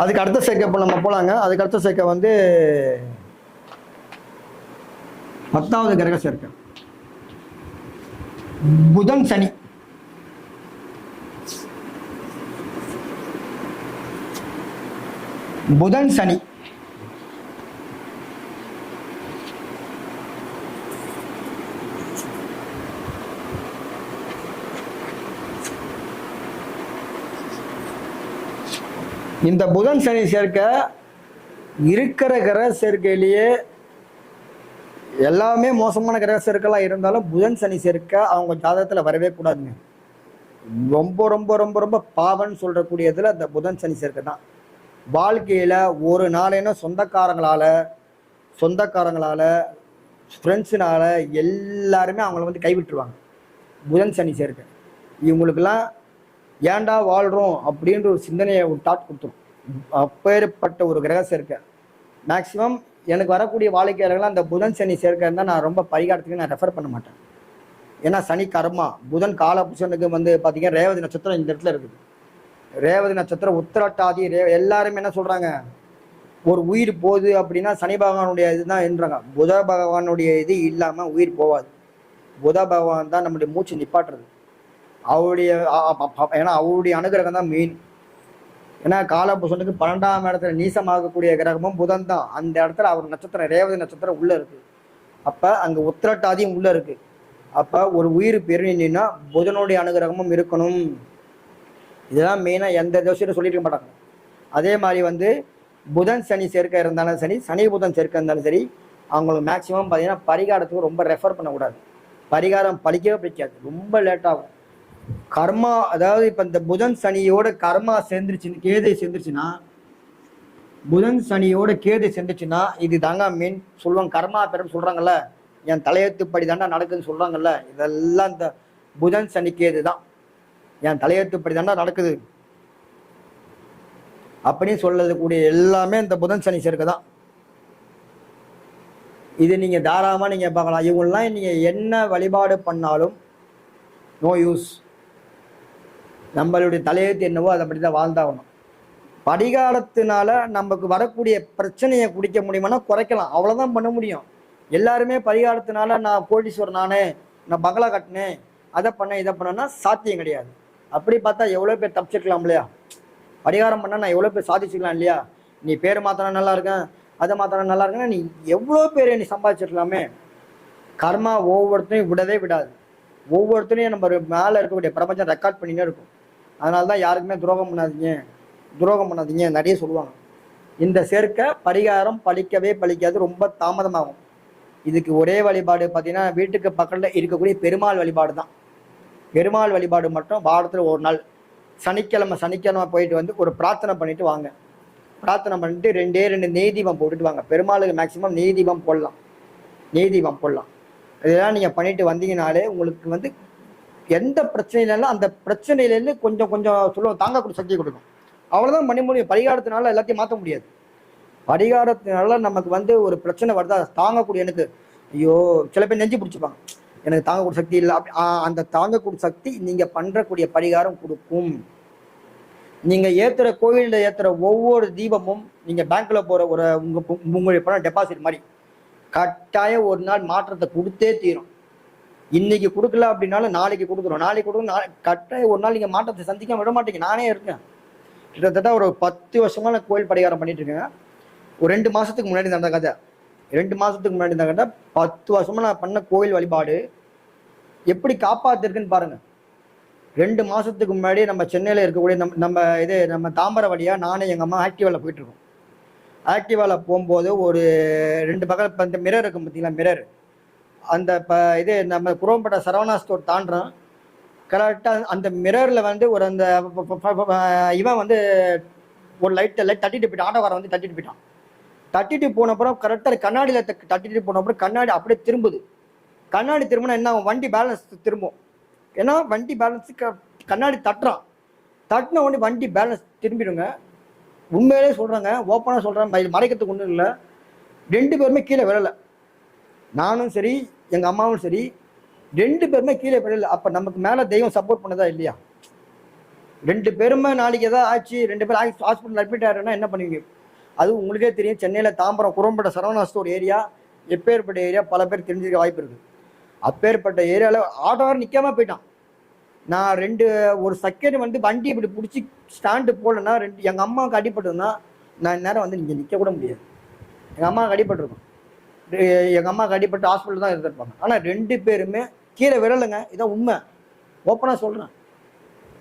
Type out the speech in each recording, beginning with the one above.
அதுக்கு அடுத்த சேர்க்கை இப்போ நம்ம போகலாங்க. அதுக்கு அடுத்த சேர்க்கை வந்து 10வது கிரக சேர்க்கை புதன் சனி. புதன் சனி இந்த புதன் சனி சேர்க்கை இருக்கிற கிரக சேர்க்கையிலேயே எல்லாமே மோசமான கிரக சேர்க்கைலாம் இருந்தாலும் புதன் சனி சேர்க்கை அவங்க ஜாதகத்தில் வரவே கூடாதுங்க. ரொம்ப ரொம்ப ரொம்ப ரொம்ப பாவன்னு சொல்றக்கூடியதுல அந்த புதன் சனி சேர்க்கை தான். வாழ்க்கையில் ஒரு நாளேனா சொந்தக்காரங்களால ஃப்ரெண்ட்ஸுனால எல்லாருமே அவங்கள வந்து கைவிட்டுருவாங்க. புதன் சனி சேர்க்கை இவங்களுக்கெல்லாம் ஏண்டா வாழ்கிறோம் அப்படின்ற ஒரு சிந்தனையை ஒரு தாட் கொடுத்துரும். அப்பேற்பட்ட ஒரு கிரக சேர்க்கை. மேக்சிமம் எனக்கு வரக்கூடிய வாழ்க்கையாளர்கள்லாம் அந்த புதன் சனி சேர்க்கை இருந்தால் நான் ரொம்ப பரிகாரத்துக்கு நான் ரெஃபர் பண்ண மாட்டேன். ஏன்னா சனி கர்மா. புதன் காலபுருஷனுக்கு வந்து பார்த்தீங்கன்னா ரேவதி நட்சத்திரம் இந்த இடத்துல இருக்குது. ரேவதி நட்சத்திரம் உத்திரட்டாதி எல்லாருமே என்ன சொல்கிறாங்க, ஒரு உயிர் போகுது அப்படின்னா சனி பகவானுடைய இதுதான் என்றாங்க. புத பகவானுடைய இது இல்லாமல் உயிர் போகாது. புத பகவான் தான் நம்முடைய மூச்சு நிப்பாட்டுறது. அவருடைய ஏன்னா அவருடைய அனுகிரகம் தான் மெயின். ஏன்னா காலபுருஷனுக்கு 12ஆம் இடத்துல நீசமாகக்கூடிய கிரகமும் புதன் தான். அந்த இடத்துல அவர் நட்சத்திரம் ரேவதி நட்சத்திரம் உள்ளே இருக்குது. அப்போ அங்கே உத்திரட்டாதியும் உள்ளே இருக்குது. அப்போ ஒரு உயிர் பெருநின்னா புதனுடைய அனுகிரகமும் இருக்கணும். இதெல்லாம் மெயினாக எந்த தோஷத்தையும் சொல்லிட்டு இருக்க மாட்டாங்க. அதே மாதிரி வந்து புதன் சனி சேர்க்கை இருந்தாலும் சரி, சனி புதன் சேர்க்கை இருந்தாலும் சரி, அவங்களுக்கு மேக்சிமம் பார்த்தீங்கன்னா பரிகாரத்துக்கு ரொம்ப ரெஃபர் பண்ணக்கூடாது. பரிகாரம் பழிக்கவே பிடிக்காது, ரொம்ப லேட்டாகும். கர்மா, அதாவது இப்போ இந்த புதன் சனியோட கர்மா சேர்ந்துருச்சுன்னு கேதை சேர்ந்துருச்சுன்னா, புதன் சனியோட கேதை சேர்ந்துச்சுன்னா இது தாங்க மெயின் சொல்லுவாங்க. கர்மா பெரும் சொல்கிறாங்கல்ல, என் தலையெழுத்துப்படி தாண்டா நடக்குதுன்னு சொல்கிறாங்கல்ல, இதெல்லாம் இந்த புதன் சனி கேது தான். என் தலையெழுத்துப்படி தாண்டா நடக்குது அப்படின்னு சொல்லக்கூடிய எல்லாமே இந்த புதன் சனி சேர்க்கை தான். இது நீங்கள் தாராளமாக நீங்கள் பார்க்கலாம். இவங்கெல்லாம் நீங்கள் என்ன வழிபாடு பண்ணாலும் நோ யூஸ். நம்மளுடைய தலையெழுத்து என்னவோ அதை பற்றி தான் வாழ்ந்தாகணும். பரிகாரத்தினால நமக்கு வரக்கூடிய பிரச்சனையை குடிக்க முடியுமானா குறைக்கலாம், அவ்வளோதான் பண்ண முடியும். எல்லாருமே பரிகாரத்தினால நான் கோடீஸ்வரன் நானே, நான் பங்களா கட்டினேன், அதை பண்ணேன் இதை பண்ணேன்னா சாத்தியம் கிடையாது. அப்படி பார்த்தா எவ்வளோ பேர் தப்பிச்சிருக்கலாம் இல்லையா? பரிகாரம் பண்ணால் நான் எவ்வளோ பேர் சாதிச்சுக்கலாம் இல்லையா? நீ பேர் மாத்திரம் நல்லா இருக்கேன், அதை மாத்திரம் நல்லா இருக்குன்னா நீ எவ்வளோ பேர் நீ சம்பாதிச்சிருக்கலாமே. கர்மா ஒவ்வொருத்தரையும் விடவே விடாது. ஒவ்வொருத்தரையும் நம்ம மேலே இருக்கக்கூடிய பிரபஞ்சம் ரெக்கார்ட் பண்ணினே இருக்கும். அதனால தான் யாருக்குமே துரோகம் பண்ணாதீங்க நிறைய சொல்லுவாங்க. இந்த சேர்க்கை பரிகாரம் பழிக்கவே பழிக்காது, ரொம்ப தாமதமாகும். இதுக்கு ஒரே வழிபாடு பார்த்தீங்கன்னா வீட்டுக்கு பக்கத்தில் இருக்கக்கூடிய பெருமாள் வழிபாடு தான். பெருமாள் வழிபாடு மட்டும் வாரத்தில் ஒரு நாள் சனிக்கிழமை போயிட்டு வந்து ஒரு பிரார்த்தனை பண்ணிட்டு வாங்க. பிரார்த்தனை பண்ணிட்டு 2 நெய் தீபம் போட்டுட்டு வாங்க. பெருமாளுக்கு மேக்சிமம் நெய் தீபம் போடலாம். இதெல்லாம் நீங்கள் பண்ணிட்டு வந்தீங்கனாலே உங்களுக்கு வந்து எந்த பிரச்சனையிலும் அந்த பிரச்சனையிலேருந்து கொஞ்சம் சொல்லுவோம் தாங்கக்கூடிய சக்தி கொடுக்கும். அவ்வளோதான் பண்ண முடியும். பரிகாரத்தினால எல்லாத்தையும் மாற்ற முடியாது. பரிகாரத்தினால நமக்கு வந்து ஒரு பிரச்சனை வருதா தாங்கக்கூடிய, எனக்கு ஐயோ சில பேர் நெஞ்சு பிடிச்சிப்பாங்க, எனக்கு தாங்கக்கூடிய சக்தி இல்லை. அந்த தாங்கக்கூடிய சக்தி நீங்கள் பண்ணுறக்கூடிய பரிகாரம் கொடுக்கும். நீங்கள் ஏற்றுற கோயிலில் ஏற்றுற ஒவ்வொரு தீபமும் நீங்கள் பேங்க்கில் போகிற ஒரு உங்களுடைய பணம் டெபாசிட் மாதிரி கட்டாயம் ஒரு நாள் மாற்றத்தை கொடுத்தே தீரும். இன்னைக்கு கொடுக்கல அப்படின்னாலும் நாளைக்கு கொடுக்குறோம், கட்டாயம் ஒரு நாள் நீங்கள் மாற்றத்தை சந்திக்க விட மாட்டீங்க. நானே இருக்கேன், கிட்டத்தட்ட ஒரு 10 வருஷமா நான் கோயில் பரிகாரம் பண்ணிட்டு இருக்கேன். ஒரு 2 மாதத்துக்கு முன்னாடி நடந்த கதை, 2 மாதத்துக்கு முன்னாடி இருந்த கதை. 10 வருஷமா நான் பண்ண கோயில் வழிபாடு எப்படி காப்பாத்திருக்குன்னு பாருங்க. 2 மாதத்துக்கு முன்னாடி நம்ம சென்னையில் இருக்கக்கூடிய நம்ம தாம்பரம் வழியாக நானும் எங்கள் அம்மா ஆக்டிவாவில் போயிட்டுருக்கோம். ஆக்டிவாவில் போகும்போது ஒரு 2 பக்கம் இப்போ இந்த மிரர் இருக்கும் பார்த்தீங்களா, மிரர் அந்த நம்ம குரோம்பேட்டை சரவணா ஸ்டோர் தாண்டுறோம். கரெக்டாக அந்த மிரரில் வந்து ஒரு அந்த இவன் வந்து ஒரு லைட் தட்டிட்டு போயிட்டான். ஆட்டோக்காரன் வந்து தட்டிட்டு போன அப்புறம் கரெக்டாக கண்ணாடியில் தட்டிட்டு போன அப்புறம் கண்ணாடி அப்படியே திரும்புது. கண்ணாடி திரும்பினா என்ன ஆகும், வண்டி பேலன்ஸ் திரும்பும். ஏன்னா வண்டி பேலன்ஸு கண்ணாடி தட்டின உடனே வண்டி பேலன்ஸ் திரும்பிடுங்க. உண்மையிலே சொல்கிறாங்க, ஓப்பனாக சொல்கிறேன், மறைக்கிறதுக்கு ஒன்றும் இல்லை. 2 பேருமே கீழே விழலை. நானும் சரி எங்கள் அம்மாவும் சரி 2 பேருமே கீழே விழலை. அப்போ நமக்கு மேலே தெய்வம் சப்போர்ட் பண்ணதா இல்லையா? 2 பேருமே நாளைக்கு ஏதாவது ஆச்சு, 2 பேர் ஹாஸ்பிட்டல் அட்மிட் ஆகிறேன்னா என்ன பண்ணுவீங்க? அது உங்களுக்கே தெரியும், சென்னையில் தாம்பரம் குரம்பேட்டை சரவணா ஸ்டோர் ஏரியா எப்பேற்பட்ட ஏரியா, பல பேர் தெரிஞ்சுக்க வாய்ப்பு இருக்குது. அப்பேற்பட்ட ஏரியாவில் ஆட்டோவார் நிற்காம போயிட்டான். நான் ஒரு செகண்ட் வந்து வண்டி இப்படி பிடிச்சி ஸ்டாண்டு போடலன்னா எங்கள் அம்மாவுக்கு அடிபட்டதுன்னா நான் நேரம் வந்து நீங்கள் நிற்க கூட முடியாது. எங்கள் அம்மாவுக்கு அடிபட்டிருக்கும். எங்கள் அம்மாவுக்கு அடிபட்டு ஹாஸ்பிட்டல் தான் இருந்திருப்பாங்க. ஆனால் 2 பேருமே கீழே விழலைங்க. இதான் உண்மை, ஓப்பனாக சொல்கிறேன்.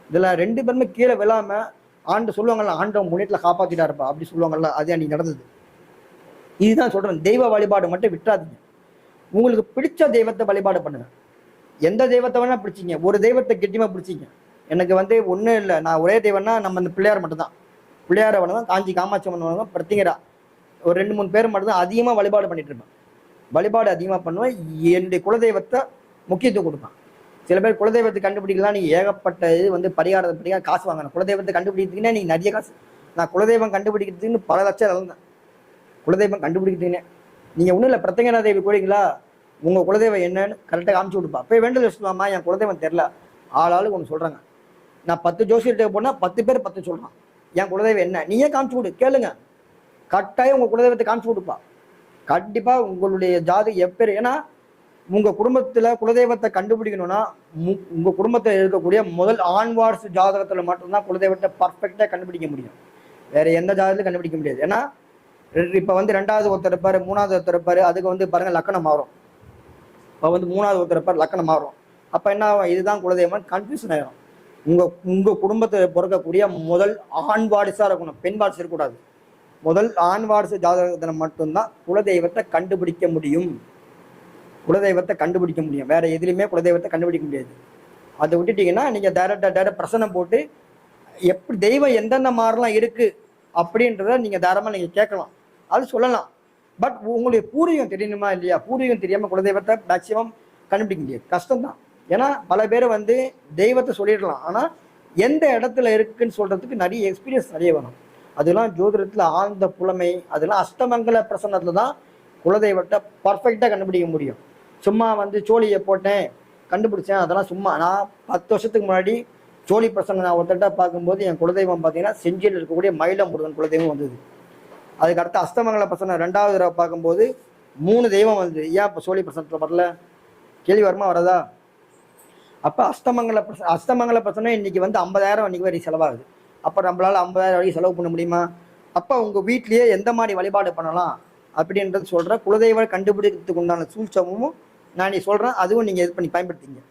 இதில் 2 பேருமே கீழே விழாமல் ஆண்டு சொல்லுவாங்கல்ல, ஆண்டவன் முன்னேட்டில் காப்பாற்றிட்டா இருப்பா அப்படி சொல்லுவாங்கல்ல, அது அன்றைக்கி நடந்தது. இதுதான் சொல்கிறேன், தெய்வ வழிபாடு மட்டும் விட்டுறாதீங்க. உங்களுக்கு பிடிச்ச தெய்வத்தை வழிபாடு பண்ணுங்க. எந்த தெய்வத்தை வேணால் பிடிச்சிங்க, ஒரு தெய்வத்தை கெட்டியமாக பிடிச்சிங்க. எனக்கு வந்து ஒன்றும் இல்லை, நான் ஒரே தெய்வம்னா நம்ம இந்த பிள்ளையார் மட்டும்தான். பிள்ளையாரை வேணும், காஞ்சி காமாட்சி அம்மன் வேணும், பிரத்திங்கரா, ஒரு 2-3 பேர் மட்டும்தான் அதிகமாக வழிபாடு பண்ணிட்டு இருப்பேன். வழிபாடு அதிகமாக பண்ணுவேன். என்னுடைய குலதெய்வத்தை முக்கியத்துவம் கொடுப்பேன். சில பேர் குலதெய்வத்தை கண்டுபிடிக்கலாம், நீங்கள் ஏகப்பட்ட இது வந்து பரிகாரத்தை காசு வாங்கணும். குலதெய்வத்தை கண்டுபிடிக்கிறீங்கன்னா நீங்கள் நிறைய காசு. நான் குலதெய்வம் கண்டுபிடிக்கிறதுக்குன்னு பல லட்சம் இழந்தேன். குலதெய்வம் கண்டுபிடிக்கிறீங்க நீங்கள் ஒன்றும் இல்லை, பிரத்யங்கரா தேவி கோயிலுங்களா, உங்கள் குலதெய்வம் என்னன்னு கரெக்டாக காமிச்சு கொடுப்பா. போய் வேண்டல் வச்சுக்கலாமா, என் குலதெய்வம் தெரில, ஆளாளுக்கு ஒன்று சொல்கிறாங்க. நான் 10 ஜோசியர்கிட்ட போனால் 10 பேர் 10 சொல்கிறான். என் குலதெய்வம் என்ன நீயே காமிச்சு கொடு, கேளுங்க. கட்டாயம் உங்கள் குலதெய்வத்தை காமிச்சு கொடுப்பா. கண்டிப்பாக உங்களுடைய ஜாதி எப்பேர், ஏன்னா உங்கள் குடும்பத்தில் குலதெய்வத்தை கண்டுபிடிக்கணும்னா உங்கள் குடும்பத்தில் இருக்கக்கூடிய முதல் ஆண் வாரிசு ஜாதகத்தில் மட்டும்தான் குலதெய்வத்தை பர்ஃபெக்டாக கண்டுபிடிக்க முடியும். வேறு எந்த ஜாதகத்திலும் கண்டுபிடிக்க முடியாது. ஏன்னா இப்போ வந்து 2வது ஒருத்தர் இருப்பார், 3வது ஒருத்தர் இருப்பார், அதுக்கு வந்து பாருங்கள் லக்கணம் மாறும். இப்போ வந்து 3வது ஒருத்தர் இருப்பார், லக்கணம் மாறும். அப்போ என்ன ஆகும், இதுதான் குலதெய்வம் கன்ஃபியூஷன் ஆகிடும். உங்கள் குடும்பத்தை பிறக்கக்கூடிய முதல் ஆண் வாரிசாக இருக்கணும், பெண் வாரிசு இருக்கக்கூடாது. முதல் ஆண் வாரிசு ஜாதகத்தில் மட்டும்தான் குலதெய்வத்தை கண்டுபிடிக்க முடியும். குலதெய்வத்தை கண்டுபிடிக்க முடியும், வேறு எதுலையுமே குலதெய்வத்தை கண்டுபிடிக்க முடியாது. அதை விட்டுட்டிங்கன்னா நீங்கள் டேரெக்டாக பிரசனம் போட்டு எப்படி தெய்வம் எந்தெந்த மாதிரிலாம் இருக்குது அப்படின்றத நீங்கள் தாராளமாக நீங்கள் கேட்கலாம், அது சொல்லலாம். பட் உங்களுடைய பூர்வீகம் தெரியணுமா இல்லையா? பூர்வீகம் தெரியாமல் குலதெய்வத்தை மேக்சிமம் கண்டுபிடிக்க முடியாது, கஷ்டம்தான். ஏன்னா பல பேர் வந்து தெய்வத்தை சொல்லிடலாம், ஆனால் எந்த இடத்துல இருக்குன்னு சொல்கிறதுக்கு நிறைய எக்ஸ்பீரியன்ஸ் நிறைய வேணும். அதெல்லாம் ஜோதிடத்தில் ஆழ்ந்த புலமை, அதெல்லாம் அஷ்டமங்கல பிரசன்னத்தில் தான் குலதெய்வத்தை பர்ஃபெக்டாக கண்டுபிடிக்க முடியும். சும்மா வந்து சோழியை போட்டேன் கண்டுபிடிச்சேன், அதெல்லாம் சும்மா. நான் 10 வருஷத்துக்கு முன்னாடி சோழி பிரசன்னம் நான் ஒருத்தட்ட பார்க்கும்போது என் குலதெய்வம் பார்த்தீங்கன்னா செஞ்சியில் இருக்கக்கூடிய மயில முருகன் குலதெய்வம் வந்தது. அதுக்கு அடுத்து அஷ்டமங்கல பிரசன்னம் 2வது தடவை பார்க்கும்போது 3 தெய்வம் வந்தது. ஏன் இப்போ சோழி பிரசனத்தில் வரல? கேள்வி வருமா வரதா? அப்போ அஷ்டமங்கல பிரசனம் இன்னைக்கு வந்து 50,000 இன்னைக்கு வரைக்கும் செலவாகுது. அப்போ நம்மளால் 50,000 வரைக்கும் செலவு பண்ண முடியுமா? அப்போ உங்கள் வீட்லேயே எந்த மாதிரி வழிபாடு பண்ணலாம் அப்படின்றது சொல்கிறேன். குலதெய்வம் கண்டுபிடிக்கிறதுக்கு உண்டான சூழ்ச்சமும் நான் நீ சொல்கிறேன், அதுவும் நீங்கள் இது பண்ணி பயன்படுத்திங்க.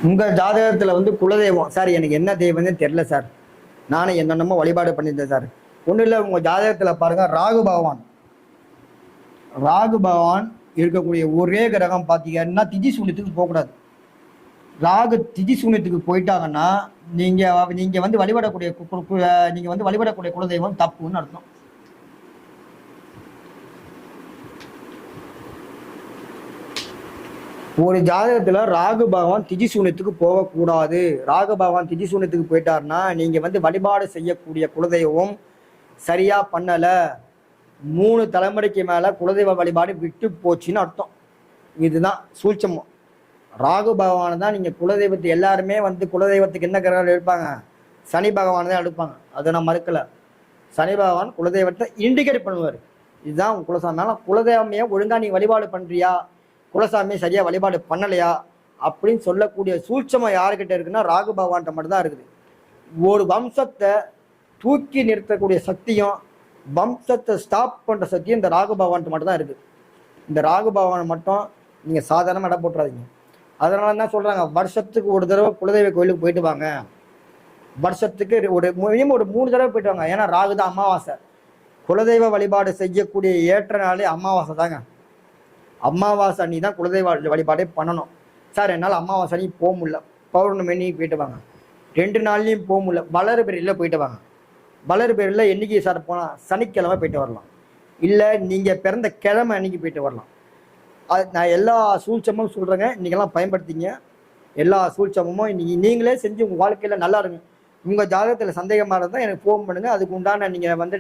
உங்கள் ஜாதகத்தில் வந்து குலதெய்வம் சார் எனக்கு என்ன தெய்வம்னு தெரில சார், நானும் என்னென்னமோ வழிபாடு பண்ணியிருந்தேன் சார். ஒன்றும் இல்லை, உங்கள் ஜாதகத்தில் பாருங்கள், ராகு பகவான் இருக்கக்கூடிய ஒரே கிரகம் பார்த்தீங்கன்னா திஜி சூன்யத்துக்கு போகக்கூடாது. ராகு திஜி சூன்யத்துக்கு போயிட்டாங்கன்னா நீங்கள் வந்து வழிபடக்கூடிய குலதெய்வம் தப்புன்னு அர்த்தம். ஒரு ஜாதகத்தில் ராகு பகவான் திஜி சூன்யத்துக்கு போகக்கூடாது. ராகு பகவான் திஜி சூன்யத்துக்கு போயிட்டாருன்னா நீங்கள் வந்து வழிபாடு செய்யக்கூடிய குலதெய்வம் சரியாக பண்ணலை, 3 தலைமுறைக்கு மேலே குலதெய்வ வழிபாடு விட்டு போச்சுன்னு அர்த்தம். இதுதான் சூழ்ச்சமம். ராகு பகவானை தான் நீங்கள் குலதெய்வத்தை எல்லாருமே வந்து குலதெய்வத்துக்கு என்ன கிரகம் எடுப்பாங்க, சனி பகவானை தான் எடுப்பாங்க. அதை நான் மறுக்கலை. சனி பகவான் குலதெய்வத்தை இண்டிகேட் பண்ணுவார். இதுதான் உங்கள் குலசாமி. ஆனால் குலதெய்வமையை ஒழுங்காக நீங்கள் வழிபாடு பண்ணுறியா, குலசாமியை சரியாக வழிபாடு பண்ணலையா அப்படின்னு சொல்லக்கூடிய சூட்சமாக யாருக்கிட்ட இருக்குன்னா ராகு பகவான்கிட்ட மட்டும்தான் இருக்குது. ஒரு வம்சத்தை தூக்கி நிறுத்தக்கூடிய சக்தியும் வம்சத்தை ஸ்டாப் பண்ணுற சக்தியும் இந்த ராகு பகவான்கிட்ட மட்டும்தான் இருக்குது. இந்த ராகு பகவானை மட்டும் நீங்கள் சாதாரணமாக இடம் போட்டுறாதீங்க. அதனால தான் சொல்கிறாங்க, வருஷத்துக்கு ஒரு தடவை குலதெய்வ கோயிலுக்கு போயிட்டு வாங்க. வருஷத்துக்கு மினிமம் ஒரு 3 தடவை போயிட்டு வாங்க. ஏன்னா ராகு தான் அமாவாசை. குலதெய்வ வழிபாடு செய்யக்கூடிய ஏற்ற நாளே அமாவாசை தாங்க. அமாவாசை அன்னி தான் குலதெய்வ வழிபாடே பண்ணணும். சார் என்னால் அமாவாசை அன்னி போக முடியல, பௌர்ணமி அன்னைக்கு போயிட்டு வாங்க. 2 நாள்லையும் போக முடியல, வளர்பிறையில் போயிட்டு வாங்க. வளர்பிறையில் என்றைக்கு சார் போனால் சனிக்கிழமை போயிட்டு வரலாம். இல்லை நீங்கள் பிறந்த கிழமை அன்னைக்கு போயிட்டு வரலாம். அது நான் எல்லா சூழ்ச்சமும் சொல்கிறேங்க, இன்றைக்கெல்லாம் பயன்படுத்திங்க. எல்லா சூழ்ச்சமும் இன்னைக்கு நீங்களே செஞ்சு உங்கள் வாழ்க்கையில் நல்லா இருங்க. உங்கள் ஜாதகத்தில் சந்தேகமாக இருந்தால் எனக்கு ஃபோன் பண்ணுங்கள். அதுக்கு உண்டான நீங்கள் வந்து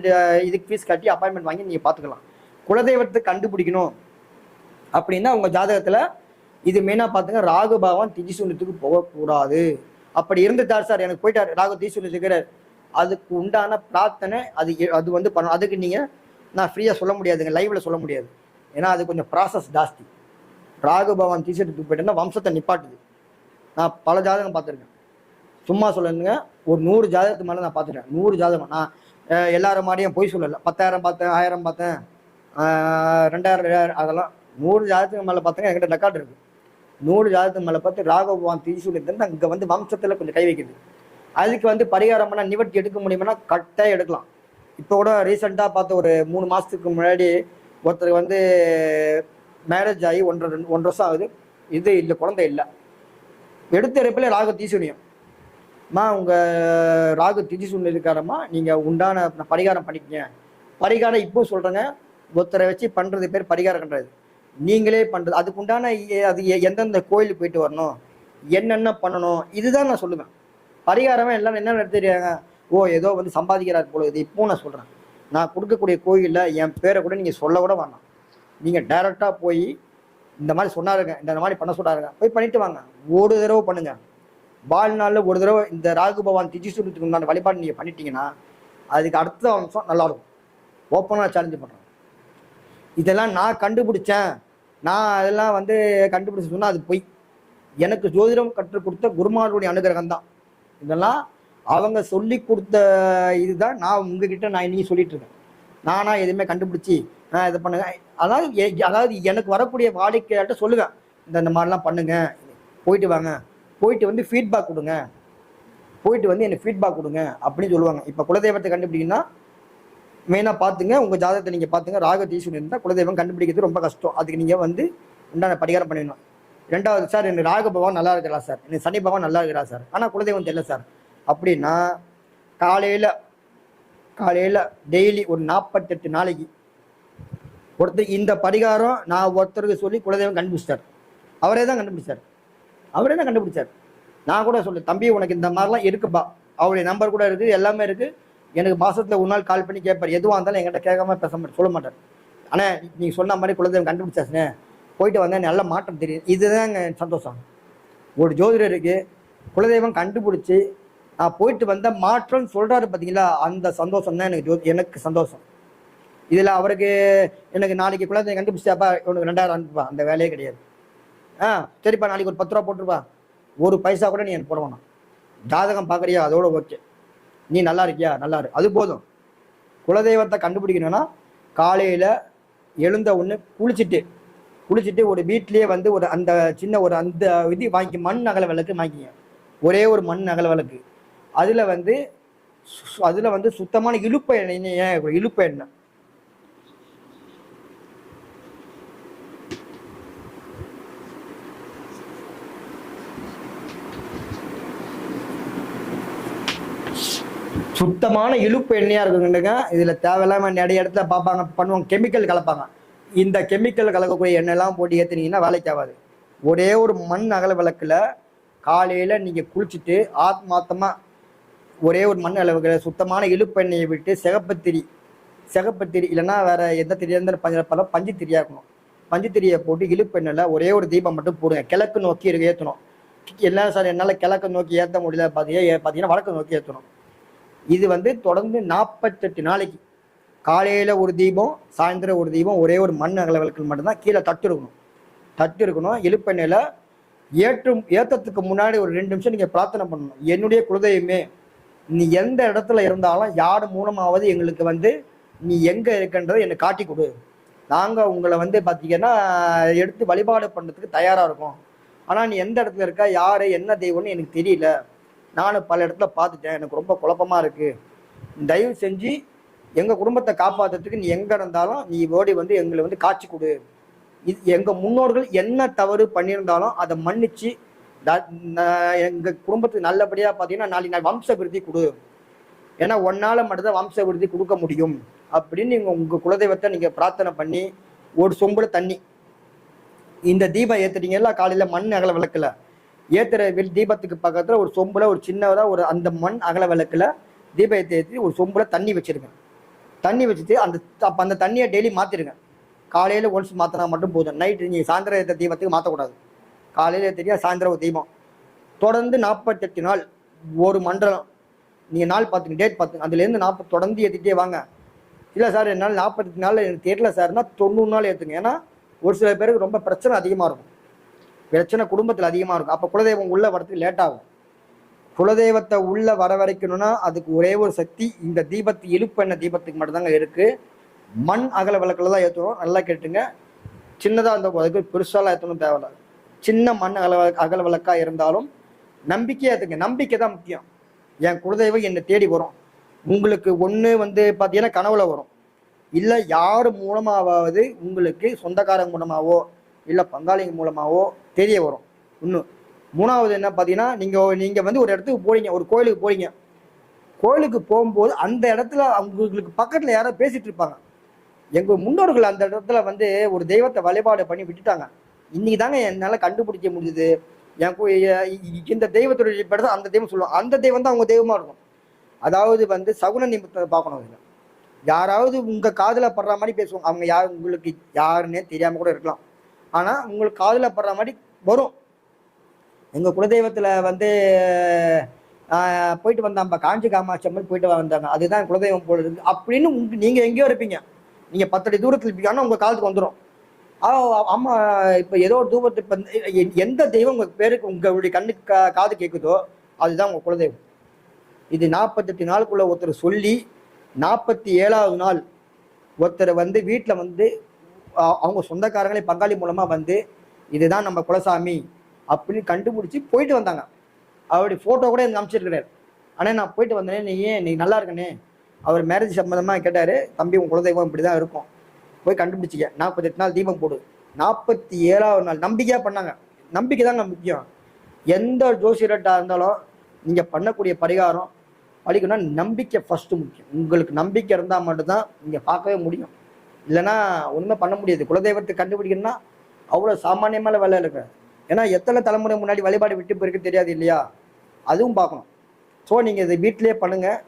இதுக்கு ஃபீஸ் கட்டி அப்பாயின்மெண்ட் வாங்கி நீங்கள் பார்த்துக்கலாம். குலதெய்வத்தை கண்டுபிடிக்கணும் அப்படின்னா உங்கள் ஜாதகத்தில் இது மெயினாக பார்த்துங்க, ராகு பகவான் திஜிசூன்யத்துக்கு போகக்கூடாது. அப்படி இருந்துட்டார் சார், எனக்கு போயிட்டார் ராகு திஜிசூன்யத்துக்கு, அதுக்கு உண்டான பிரார்த்தனை அது வந்து பண்ணணும். அதுக்கு நீங்கள் நான் ஃப்ரீயாக சொல்ல முடியாதுங்க, லைவில் சொல்ல முடியாது. ஏன்னா அது கொஞ்சம் ப்ராசஸ் ஜாஸ்தி. ராகு பகவான் திஜிசூன்யத்துக்கு போயிட்டேன்னா வம்சத்தை நிப்பாட்டுது. நான் பல ஜாதகம் பார்த்துருக்கேன், சும்மா சொல்லுங்க. ஒரு 100 ஜாதகத்துக்கு மேலே நான் பார்த்துட்டேன். 100 ஜாதகம். நான் எல்லாரும் மாதிரியும் போய் சொல்லலை. 10,000 பார்த்தேன், 1000 பார்த்தேன், 2000, அதெல்லாம் 100 ஜாதகத்துக்கு மேலே பார்த்தேங்க. என்கிட்ட ரெக்கார்டு இருக்குது. 100 ஜாதகத்துக்கு மேலே பார்த்து ராகு பகவான் திஜிசூன்யத்துக்கு அங்கே வந்து வம்சத்தில் கொஞ்சம் கை வைக்குது. அதுக்கு வந்து பரிகாரம் பண்ணால் நிவர்த்தி எடுக்க முடியுமானா கட்டாயம் எடுக்கலாம். இப்போ கூட ரீசெண்டாக பார்த்த ஒரு 3 மாதத்துக்கு முன்னாடி ஒருத்தர் வந்து மேரேஜ் ஆகி 1.5 வருஷம் ஆகுது. இது இல்லை, குழந்தை இல்லை. எடுத்த இறப்பில் ராகு திஜிசூன்யம்மா, உங்கள் ராகு திஜிசூன்யம் இருக்காரம்மா, நீங்கள் உண்டான பரிகாரம் பண்ணிக்கங்க. பரிகாரம் இப்போ சொல்கிறேங்க, ஒருத்தரை வச்சு பண்ணுறது பேர் பரிகாரம் பண்ணுறது. நீங்களே பண்ணுறது அதுக்கு உண்டான அது எந்தெந்த கோயிலுக்கு போயிட்டு வரணும், என்னென்ன பண்ணணும், இதுதான் நான் சொல்லுவேன். பரிகாரமே எல்லாம் என்ன எடுத்துருக்காங்க, ஓ ஏதோ வந்து சம்பாதிக்கிறார் போல. இது இப்போ நான் சொல்கிறேன், நான் கொடுக்கக்கூடிய கோயிலில் என் பேரை கூட நீங்கள் சொல்ல கூட வேணாம். நீங்கள் டைரெக்டாக போய் இந்த மாதிரி சொன்னாருங்க, இந்த மாதிரி பண்ண சொன்னாருங்க, போய் பண்ணிட்டு வாங்க. ஒரு தடவை பண்ணுங்க, வாழ்நாளில் ஒரு தடவை இந்த ராகு பகவான் திஜிசூன்யத்துக்கு உண்டான வழிபாடு நீங்கள் பண்ணிட்டீங்கன்னா அதுக்கு அடுத்த அம்சம் நல்லாயிருக்கும். ஓப்பனாக சேலஞ்சு பண்ணுறேன். இதெல்லாம் நான் கண்டுபிடிச்சேன், நான் அதெல்லாம் வந்து கண்டுபிடிச்சு சொன்னால் அது பொய். எனக்கு ஜோதிடம் கற்றுக் கொடுத்த குருமாருடைய அனுகிரகம் தான் இதெல்லாம். அவங்க சொல்லி கொடுத்த இதுதான் நான் உங்ககிட்ட நான் இன்னைக்கு சொல்லிட்டு இருக்கேன். நானா எதுவுமே கண்டுபிடிச்சி நான் இதை பண்ணுங்க. அதாவது எனக்கு வரக்கூடிய வாடிக்கையாட்ட சொல்லுவேன், இந்த மாதிரிலாம் பண்ணுங்க, போயிட்டு வாங்க, போயிட்டு வந்து ஃபீட்பேக் கொடுங்க, போயிட்டு வந்து எனக்கு ஃபீட்பேக் கொடுங்க அப்படின்னு சொல்லுவாங்க. இப்போ குலதெய்வத்தை கண்டுபிடிக்கணும்னா மெயினாக பார்த்துங்க, உங்கள் ஜாதகத்தை நீங்கள் பார்த்துங்க. ராகு திஜிசூன்யம் இருந்தால் குலதெய்வம் கண்டுபிடிக்கிறது ரொம்ப கஷ்டம். அதுக்கு நீங்கள் வந்து உண்டான பரிகாரம் பண்ணிடணும். 2வது, சார் எனக்கு ராகு பகவான் நல்லா இருக்கிறா சார், எனக்கு சனி பகவான் நல்லா இருக்கிறா சார், ஆனால் குலதெய்வம் தெரியல சார் அப்படின்னா காலையில் டெய்லி ஒரு 48 நாளைக்கு ஒருத்தர் இந்த பரிகாரம் நான் ஒருத்தருக்கு சொல்லி குலதெய்வம் கண்டுபிடிச்சார். அவரே தான் கண்டுபிடிச்சார். நான் கூட சொல்லு, தம்பி உனக்கு இந்த மாதிரிலாம் இருக்குப்பா, அவருடைய நம்பர் கூட இருக்குது, எல்லாமே இருக்குது. எனக்கு மாதத்தில் ஒரு நாள் கால் பண்ணி கேட்பார். எதுவாக இருந்தாலும் என்கிட்ட கேட்காம சொல்ல மாட்டார். ஆனால் நீங்கள் சொன்ன மாதிரி குலதெய்வம் கண்டுபிடிச்சாச்சுனே, போயிட்டு வந்தேன், நல்ல மாற்றம் தெரியும். இதுதாங்க சந்தோஷம். ஒரு ஜோதிடருக்கு குலதெய்வம் கண்டுபிடிச்சி நான் போயிட்டு வந்த மாற்றம் சொல்கிறாரு பார்த்தீங்களா, அந்த சந்தோஷம் தான் எனக்கு சந்தோஷம். இதில் அவருக்கு எனக்கு நாளைக்கு குலதெய்வம் கண்டுபிடிச்சாப்பா உனக்கு 2000 அனுப்புப்பா, அந்த வேலையே கிடையாது. சரிப்பா நாளைக்கு ஒரு 10 ரூபா போட்டுருப்பா, ஒரு பைசா கூட நீ எனக்கு போட வேணாம். ஜாதகம் பார்க்குறியா, அதோட ஓகே, நீ நல்லா இருக்கியா, நல்லா இருக்கு, அது போதும். குலதெய்வத்தை கண்டுபிடிக்கணும்னா காலையில் எழுந்த ஒன்று குளிச்சுட்டு ஒரு வீட்லேயே வந்து ஒரு அந்த சின்ன ஒரு அந்த இது வாங்கி மண் அகல விளக்கு வாங்கிங்க. ஒரே ஒரு மண் அகல விளக்கு. அதில் வந்து சுத்தமான இழுப்பு எண்ணெய் சுத்தமான இழுப்பு எண்ணெயா இருக்குங்க. இதுல தேவையில்லாம நிறைய இடத்துல பார்ப்பாங்க, பண்ணுவாங்க, கெமிக்கல் கலப்பாங்க. இந்த கெமிக்கல் கலக்கக்கூடிய எண்ணெய்லாம் போட்டு ஏற்றுனீங்கன்னா வேலைக்கு ஆகாது. ஒரே ஒரு மண் அகல விளக்குல காலையில நீங்க குளிச்சுட்டு ஆத்மாத்தமா ஒரே ஒரு மண் அளவுகளை சுத்தமான இழுப்பு எண்ணெயை விட்டு சிகப்பத்திரி இல்லைன்னா வேற எந்த திரியா பஞ்சு திரியா இருக்கணும். பஞ்சு திரியை போட்டு இழுப்பு எண்ணெயில் ஒரே ஒரு தீபம் மட்டும் போடுங்க. கிழக்கு நோக்கி ஏற்றணும். எல்லாம் சார் என்னால் கிழக்கு நோக்கி ஏற்ற முடியல பார்த்தீங்கன்னா வடக்கு நோக்கி ஏற்றணும். இது வந்து தொடர்ந்து 48 நாளைக்கு காலையில் ஒரு தீபம், சாயந்தரம் ஒரு தீபம், ஒரே ஒரு மண் அகல விளக்கு மட்டும்தான். கீழே தட்டு இருக்கணும். இழுப்பெண்ணெயில் ஏற்றத்துக்கு முன்னாடி ஒரு 2 நிமிஷம் நீங்கள் பிரார்த்தனை பண்ணணும். என்னுடைய குலதெய்வமே, நீ எந்த இடத்துல இருந்தாலும் யார் மூலமாவது எங்களுக்கு வந்து நீ எங்கே இருக்கின்றதை என்னை காட்டி கொடு. நாங்கள் உங்களை வந்து பார்த்தீங்கன்னா எடுத்து வழிபாடு பண்ணுறதுக்கு தயாராக இருக்கோம். ஆனால் நீ எந்த இடத்துல இருக்கா, யார் என்ன தெய்வம்னு எனக்கு தெரியல, நானும் பல இடத்துல பார்த்துட்டேன், எனக்கு ரொம்ப குழப்பமாக இருக்குது. தயவு செஞ்சு எங்கள் குடும்பத்தை காப்பாற்றுறதுக்கு நீ எங்கே இருந்தாலும் நீ ஓடி வந்து எங்களை வந்து காட்சி கொடு. இது எங்கள் முன்னோர்கள் என்ன தவறு பண்ணியிருந்தாலும் அதை மன்னிச்சு எங்கள் குடும்பத்துக்கு நல்லபடியாக பார்த்தீங்கன்னா நாளைக்கு நான் வம்ச விருத்தி கொடு. ஏன்னா ஒன்னால் மட்டும்தான் வம்ச விருத்தி கொடுக்க முடியும். அப்படின்னு நீங்கள் உங்கள் குலதெய்வத்தை நீங்கள் பிரார்த்தனை பண்ணி ஒரு சொம்புல தண்ணி இந்த தீபம் ஏற்றுட்டீங்கல்ல காலையில் மண் அகல விளக்குல ஏற்றுற தீபத்துக்கு பக்கத்தில் ஒரு சொம்புல ஒரு சின்னதாக ஒரு அந்த மண் அகல விளக்குல தீபம் ஏற்றி ஒரு சொம்புல தண்ணி வச்சிருங்க. தண்ணி வச்சுட்டு அப்போ அந்த தண்ணியை டெய்லி மாற்றிடுங்க. காலையில் ஒன்ஸ் மாற்றினா மட்டும் போதும். நைட்டு நீங்கள் சாயந்தரம் ஏற்ற தீபத்துக்கு மாற்றக்கூடாது. காலையில் தெரியாது, சாயந்தரம் ஒரு தீபம். தொடர்ந்து 48 நாள் ஒரு மண்டலம் நீங்கள் நாள் பார்த்துங்க, டேட் பார்த்துங்க, அதுலேருந்து 40 தொடர்ந்து ஏற்றிட்டே வாங்க. இல்லை சார் என்னால் 48 நாள் எனக்கு தெரியல சார்னா 90 நாள் ஏற்றுங்க. ஏன்னா ஒரு சில பேருக்கு ரொம்ப பிரச்சனை அதிகமாக இருக்கும், பிரச்சனை குடும்பத்தில் அதிகமாக இருக்கும். அப்போ குலதெய்வம் உள்ள வரதுக்கு லேட் ஆகும். குலதெய்வத்தை உள்ள வர வரைக்கணும்னா அதுக்கு ஒரே ஒரு சக்தி, இந்த தீபத்து இழுப்பெண்ண தீபத்துக்கு மட்டும்தாங்க இருக்குது. மண் அகல விளக்கில் தான் ஏற்றுவோம். நல்லா கேட்டுங்க. சின்னதாக அந்த அதுக்கு பெருசாலாம் ஏற்றணும் தேவையில்ல. சின்ன மண் அகல விளக்காக இருந்தாலும் நம்பிக்கையாக ஏற்றுங்க. நம்பிக்கை தான் முக்கியம். என் குலதெய்வம் என்னை தேடி வரும். உங்களுக்கு ஒன்று பார்த்தீங்கன்னா கனவுல வரும், இல்லை யார் மூலமாவது உங்களுக்கு சொந்தக்காரங்க மூலமாகவோ இல்லை பங்காளிங்க மூலமாகவோ தெரிய வரும். இன்னும் மூணாவது என்ன பார்த்தீங்கன்னா, நீங்கள் ஒரு இடத்துக்கு போறீங்க, ஒரு கோயிலுக்கு போறீங்க. கோயிலுக்கு போகும்போது அந்த இடத்துல உங்களுக்கு பக்கத்தில் யாரோ பேசிட்டு இருப்பாங்க. எங்கள் முன்னோர்கள் அந்த இடத்துல ஒரு தெய்வத்தை வழிபாடு பண்ணி விட்டுட்டாங்க. இன்னைக்கு தாங்க என்னால் கண்டுபிடிக்க முடியுது. இந்த தெய்வத்துடைய படத்தை அந்த தெய்வம் சொல்லுவாங்க. அந்த தெய்வம் தான் அவங்க தெய்வமாக இருக்கும். அதாவது சகுன நிமித்தத்தை பார்க்கணும். இதில் யாராவது உங்கள் காதில் படுற மாதிரி பேசுவாங்க. அவங்க யார் உங்களுக்கு யாருன்னே தெரியாமல் கூட இருக்கலாம். ஆனால் உங்களுக்கு காதில் படுற மாதிரி வரும். எங்கள் குலதெய்வத்தில் போயிட்டு வந்தாம்பா, காஞ்சி காமாட்சி அம்மன் போயிட்டு வந்தாங்க, அதுதான் குலதெய்வம் போல இருக்கு அப்படின்னு நீங்கள் எங்கேயோ இருப்பீங்க, நீங்கள் 10 அடி தூரத்தில் இருப்பீங்க. ஆனால் உங்கள் காலத்துக்கு வந்துடும். அம்மா இப்போ ஏதோ ஒரு தூரத்து இப்போ எந்த தெய்வம் உங்கள் பேருக்கு உங்களுடைய கண்ணுக்கு காது கேட்குதோ அதுதான் உங்கள் குலதெய்வம். இது 48 நாளுக்குள்ள ஒருத்தர் சொல்லி 47வது நாள் ஒருத்தர் வீட்டில் அவங்க சொந்தக்காரங்களே பங்காளி மூலமாக இதுதான் நம்ம குலசாமி அப்படின்னு கண்டுபிடிச்சி போயிட்டு வந்தாங்க. அவருடைய ஃபோட்டோ கூட எனக்கு அனுப்பிச்சிருக்கிறார். ஆனால் நான் போயிட்டு வந்தேனே, நீ நல்லா இருக்கனே. அவர் மேரேஜ் சம்மந்தமாக கேட்டார், தம்பி உன் குலதெய்வம் இப்படி தான் இருக்கும், போய் கண்டுபிடிச்சிக்க, 48 நாள் தீபம் போடு. 47வது நாள் நம்பிக்கையாக பண்ணாங்க. நம்பிக்கை தாங்க முக்கியம். எந்த ஜோசியர்கிட்ட இருந்தாலும் நீங்கள் பண்ணக்கூடிய பரிகாரம் படிக்கணும்னா நம்பிக்கை ஃபஸ்ட்டு முக்கியம். உங்களுக்கு நம்பிக்கை இருந்தால் மட்டும்தான் நீங்கள் பார்க்கவே முடியும். இல்லைன்னா ஒன்றுமே பண்ண முடியாது. குலதெய்வத்தை கண்டுபிடிக்கணும்னா அவ்வளோ சாமானியமான வேலை இருக்கு. ஏன்னா எத்தனை தலைமுறை முன்னாடி வழிபாடு விட்டு போயிருக்கு தெரியாது இல்லையா, அதுவும் பார்க்கணும். ஸோ நீங்கள் இதை வீட்டிலேயே பண்ணுங்கள்.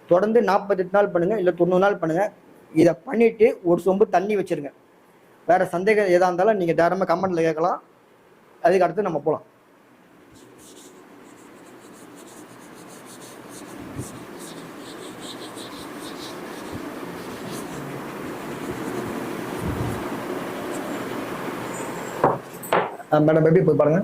தொடர்ந்து 48 நாள் பண்ணுங்கள், இல்லை 90 நாள் பண்ணுங்கள். இதை பண்ணிவிட்டு ஒரு சொம்பு தண்ணி வச்சுருங்க. வேறு சந்தேகம் எதாக இருந்தாலும் நீங்கள் தாராளமாக கமெண்ட்டில் கேட்கலாம். அதுக்கு அடுத்து நம்ம போகலாம். மேடம் எப்படி போய் பாருங்க.